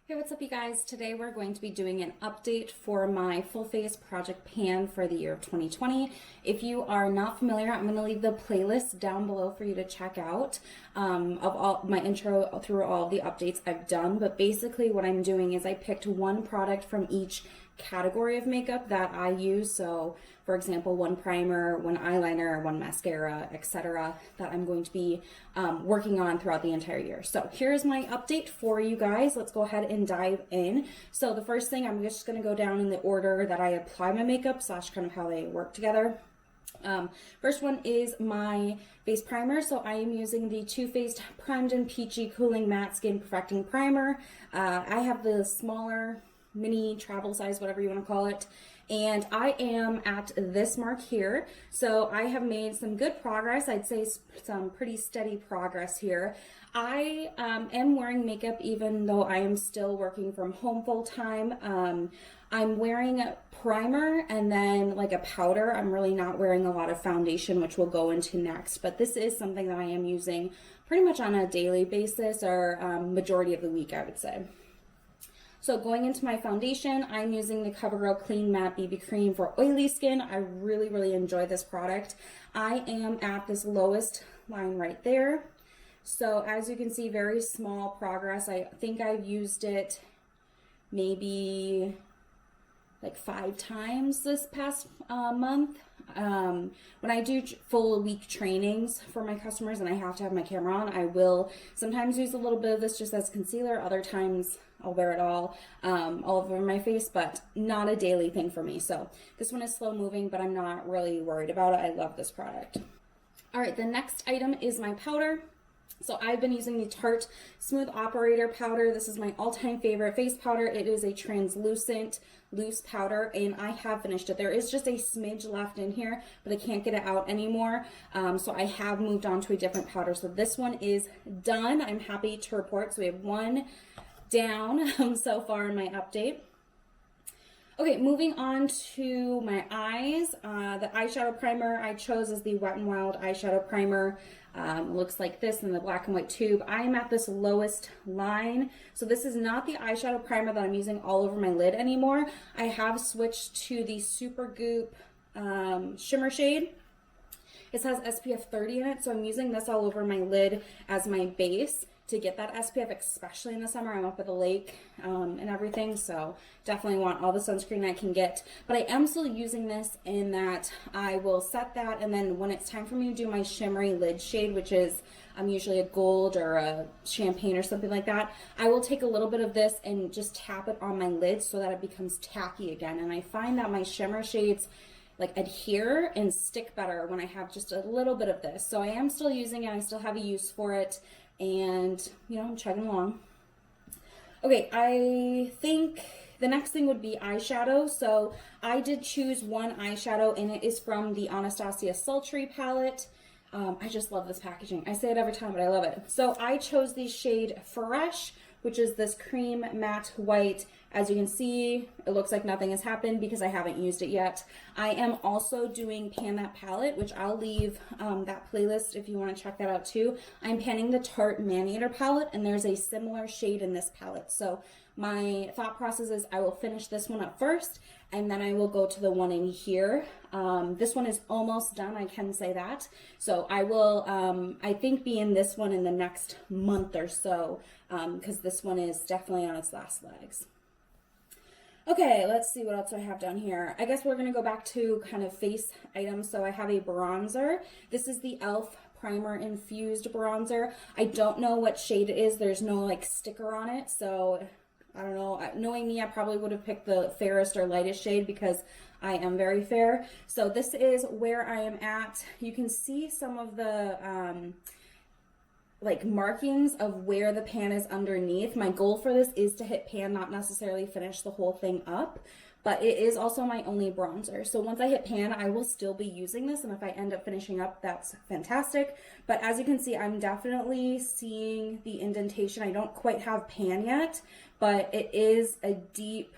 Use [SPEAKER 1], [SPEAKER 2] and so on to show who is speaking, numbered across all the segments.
[SPEAKER 1] Hey, what's up you guys? Today we're going to be doing an update for my full face project pan for the year of 2020. If you are not familiar, I'm going to leave the playlist down below for you to check out of all my intro through all the updates I've done. But basically what I'm doing is I picked one product from each category of makeup that I use. So for example, one primer, one eyeliner, one mascara, etc. that I'm going to be working on throughout the entire year. So here's my update for you guys. Let's go ahead and dive in. So the first thing, I'm just going to go down in the order that I apply my makeup / kind of how they work together. First one is my face primer. So I am using the Too Faced Primed and Peachy Cooling Matte Skin Perfecting Primer. I have the smaller mini travel size, whatever you want to call it. And I am at this mark here. So I have made some good progress. I'd say some pretty steady progress here. I am wearing makeup even though I am still working from home full time. I'm wearing a primer and then like a powder. I'm really not wearing a lot of foundation, which we'll go into next. But this is something that I am using pretty much on a daily basis or majority of the week, I would say. So going into my foundation, I'm using the CoverGirl Clean Matte BB Cream for oily skin. I really enjoy this product. I am at this lowest line right there. So as you can see, very small progress. I think I've used it maybe like 5 times this past month. When I do full week trainings for my customers and I have to have my camera on, I will sometimes use a little bit of this just as concealer. Other times I'll wear it all over my face, but not a daily thing for me. So this one is slow moving, but I'm not really worried about it. I love this product. All right, the next item is my powder. So I've been using the Tarte Smooth Operator powder. This is my all-time favorite face powder. It is a translucent loose powder and I have finished it. There is just a smidge left in here, but I can't get it out anymore. So I have moved on to a different powder. So this one is done. I'm happy to report. So we have one down so far in my update. Okay, moving on to my eyes. The eyeshadow primer I chose is the Wet n Wild eyeshadow primer. Looks like this in the black and white tube. I am at this lowest line. So this is not the eyeshadow primer that I'm using all over my lid anymore. I have switched to the Super Goop shimmer shade. It has SPF 30 in it, so I'm using this all over my lid as my base to get that SPF, especially in the summer. I'm up at the lake and everything, so definitely want all the sunscreen I can get. But I am still using this in that I will set that, and then when it's time for me to do my shimmery lid shade, which is usually a gold or a champagne or something like that, I will take a little bit of this and just tap it on my lid so that it becomes tacky again. And I find that my shimmer shades like adhere and stick better when I have just a little bit of this. So I am still using it. I still have a use for it. And, you know, I'm chugging along. Okay, I think the next thing would be eyeshadow. So I did choose one eyeshadow, and it is from the Anastasia Sultry palette. I just love this packaging. I say it every time, but I love it. So I chose the shade Fresh, which is this cream matte white. As you can see, it looks like nothing has happened because I haven't used it yet. I am also doing Pan That Palette, which I'll leave that playlist if you want to check that out too. I'm panning the Tarte Maniator palette, and there's a similar shade in this palette. So my thought process is I will finish this one up first, and then I will go to the one in here. This one is almost done, I can say that. So I will, I think, be in this one in the next month or so, because this one is definitely on its last legs. Okay, let's see what else I have down here. I guess we're going to go back to kind of face items. So I have a bronzer. This is the e.l.f. Primer Infused Bronzer. I don't know what shade it is. There's no like sticker on it. So I don't know. Knowing me, I probably would have picked the fairest or lightest shade because I am very fair. So this is where I am at. You can see some of the like markings of where the pan is underneath. My goal for this is to hit pan, not necessarily finish the whole thing up, but it is also my only bronzer. So once I hit pan, I will still be using this, and if I end up finishing up, that's fantastic. But as you can see, I'm definitely seeing the indentation. I don't quite have pan yet, but it is a deep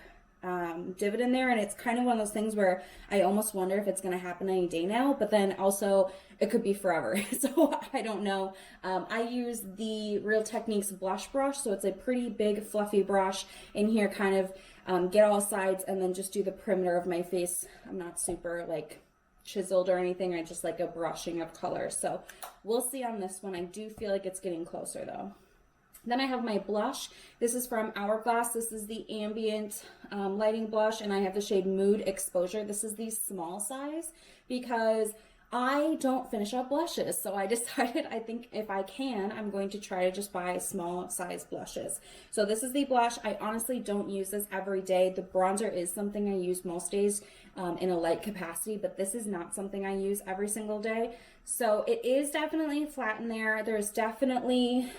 [SPEAKER 1] dividend there, and it's kind of one of those things where I almost wonder if it's going to happen any day now, but then also it could be forever. So I don't know. I use the Real Techniques blush brush, so it's a pretty big fluffy brush in here, kind of get all sides and then just do the perimeter of my face. I'm not super like chiseled or anything. I just like a brushing of color. So we'll see on this one. I do feel like it's getting closer though. Then I have my blush. This is from Hourglass. This is the ambient lighting blush, and I have the shade Mood Exposure. This is the small size because I don't finish up blushes. So I decided, I think if I can, I'm going to try to just buy small size blushes. So this is the blush. I honestly don't use this every day. The bronzer is something I use most days in a light capacity, but this is not something I use every single day. So it is definitely flat in there. There's definitely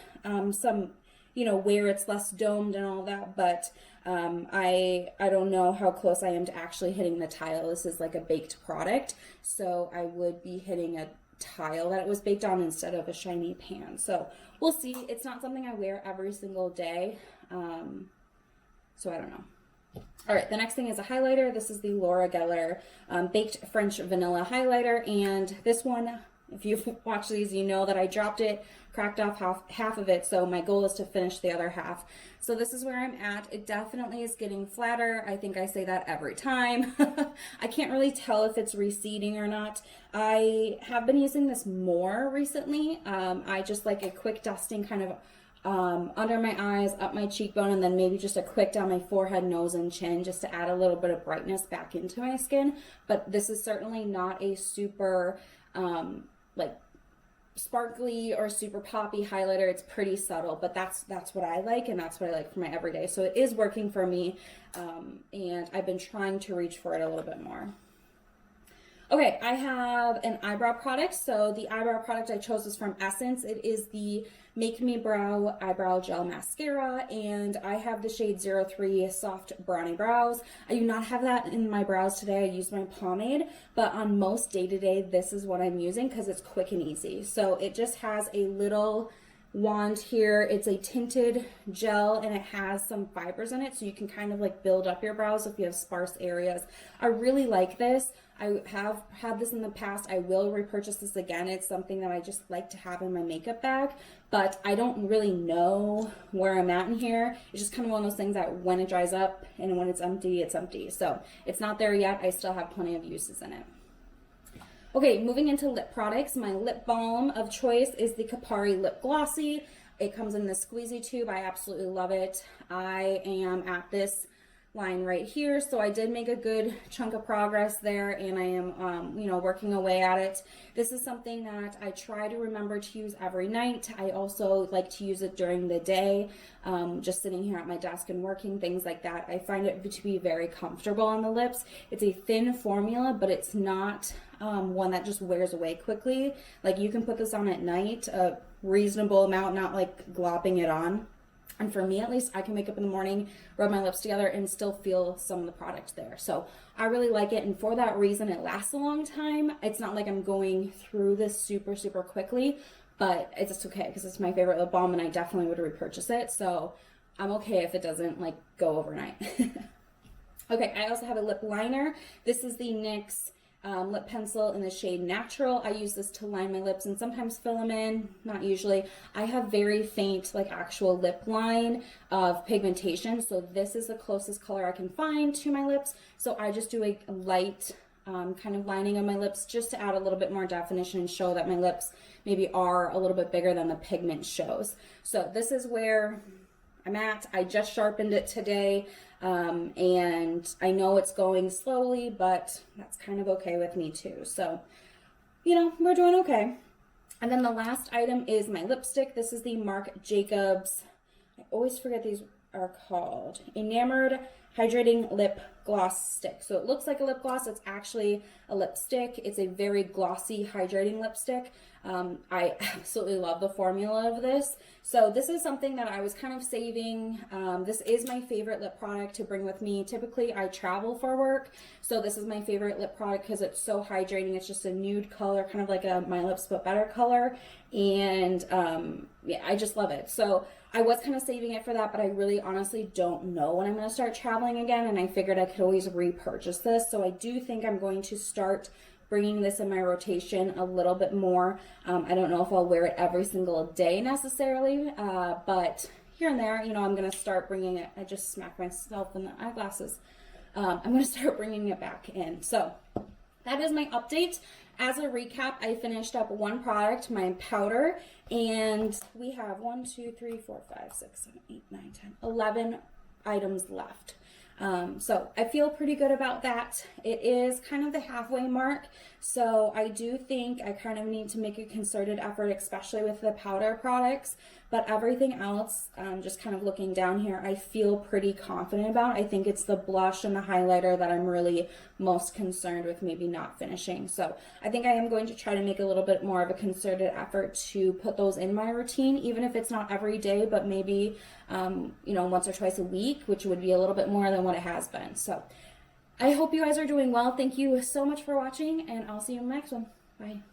[SPEAKER 1] some, you know, where it's less domed and all that, but I don't know how close I am to actually hitting the tile. This is like a baked product, so I would be hitting a tile that it was baked on instead of a shiny pan. So we'll see. It's not something I wear every single day, so I don't know. All right, the next thing is a highlighter. This is the Laura Geller Baked French Vanilla Highlighter, and this one, if you've watched these, you know that I dropped it, cracked off half of it, so my goal is to finish the other half. So this is where I'm at. It definitely is getting flatter. I think I say that every time. I can't really tell if it's receding or not. I have been using this more recently. I just like a quick dusting kind of under my eyes, up my cheekbone, and then maybe just a quick down my forehead, nose, and chin, just to add a little bit of brightness back into my skin. But this is certainly not a super like sparkly or super poppy highlighter. It's pretty subtle, but that's what I like, and that's what I like for my everyday. So it is working for me, and I've been trying to reach for it a little bit more. Okay, I have an eyebrow product. So the eyebrow product I chose is from Essence. It is the Make Me Brow Eyebrow Gel Mascara, and I have the shade 03 Soft Brownie Brows. I do not have that in my brows today. I use my pomade, but on most day-to-day, this is what I'm using because it's quick and easy. So it just has a little wand here. It's a tinted gel, and it has some fibers in it, so you can kind of like build up your brows if you have sparse areas. I really like this. I have had this in the past. I will repurchase this again. It's something that I just like to have in my makeup bag, but I don't really know where I'm at in here. It's just kind of one of those things that when it dries up and when it's empty, it's empty. So it's not there yet. I still have plenty of uses in it. Okay, moving into lip products. My lip balm of choice is the Kapari Lip Glossy. It comes in this squeezy tube. I absolutely love it. I am at this line right here, so I did make a good chunk of progress there, and I am you know, working away at it. This is something that I try to remember to use every night. I also like to use it during the day, just sitting here at my desk and working, things like that. I find it to be very comfortable on the lips. It's a thin formula, but it's not one that just wears away quickly. Like, you can put this on at night, a reasonable amount, not like glopping it on. And for me, at least, I can wake up in the morning, rub my lips together, and still feel some of the product there. So I really like it, and for that reason, it lasts a long time. It's not like I'm going through this super, super quickly, but it's okay because it's my favorite lip balm, and I definitely would repurchase it. So I'm okay if it doesn't like go overnight. Okay, I also have a lip liner. This is the NYX lip pencil in the shade Natural. I use this to line my lips and sometimes fill them in, not usually. I have very faint, like, actual lip line of pigmentation, so this is the closest color I can find to my lips. So I just do a light kind of lining of my lips just to add a little bit more definition and show that my lips maybe are a little bit bigger than the pigment shows. So this is where I'm at. I just sharpened it today, and I know it's going slowly, but that's kind of okay with me too. So, you know, we're doing okay. And then the last item is my lipstick. This is the Marc Jacobs, I always forget these are called, Enamored Hydrating Lip Gloss Stick. So it looks like a lip gloss. It's actually a lipstick. It's a very glossy, hydrating lipstick. I absolutely love the formula of this. So this is something that I was kind of saving. This is my favorite lip product to bring with me. Typically, I travel for work, so this is my favorite lip product because it's so hydrating. It's just a nude color, kind of like a My Lips But Better color, and yeah, I just love it. So I was kind of saving it for that, but I really honestly don't know when I'm going to start traveling. traveling again, and I figured I could always repurchase this. So I do think I'm going to start bringing this in my rotation a little bit more. I don't know if I'll wear it every single day necessarily, but here and there, you know, I'm going to start bringing it. I just smacked myself in the eyeglasses. I'm going to start bringing it back in. So that is my update. As a recap, I finished up one product, my powder, and we have 1, 2, 3, 4, 5, 6, 7, 8, 9, 10, 11 items left. So I feel pretty good about that. It is kind of the halfway mark, so I do think I kind of need to make a concerted effort, especially with the powder products, but everything else, just kind of looking down here, I feel pretty confident about. I think it's the blush and the highlighter that I'm really most concerned with maybe not finishing. So I think I am going to try to make a little bit more of a concerted effort to put those in my routine, even if it's not every day, but maybe, you know, once or twice a week, which would be a little bit more than what it has been. So I hope you guys are doing well. Thank you so much for watching, and I'll see you in the next one. Bye.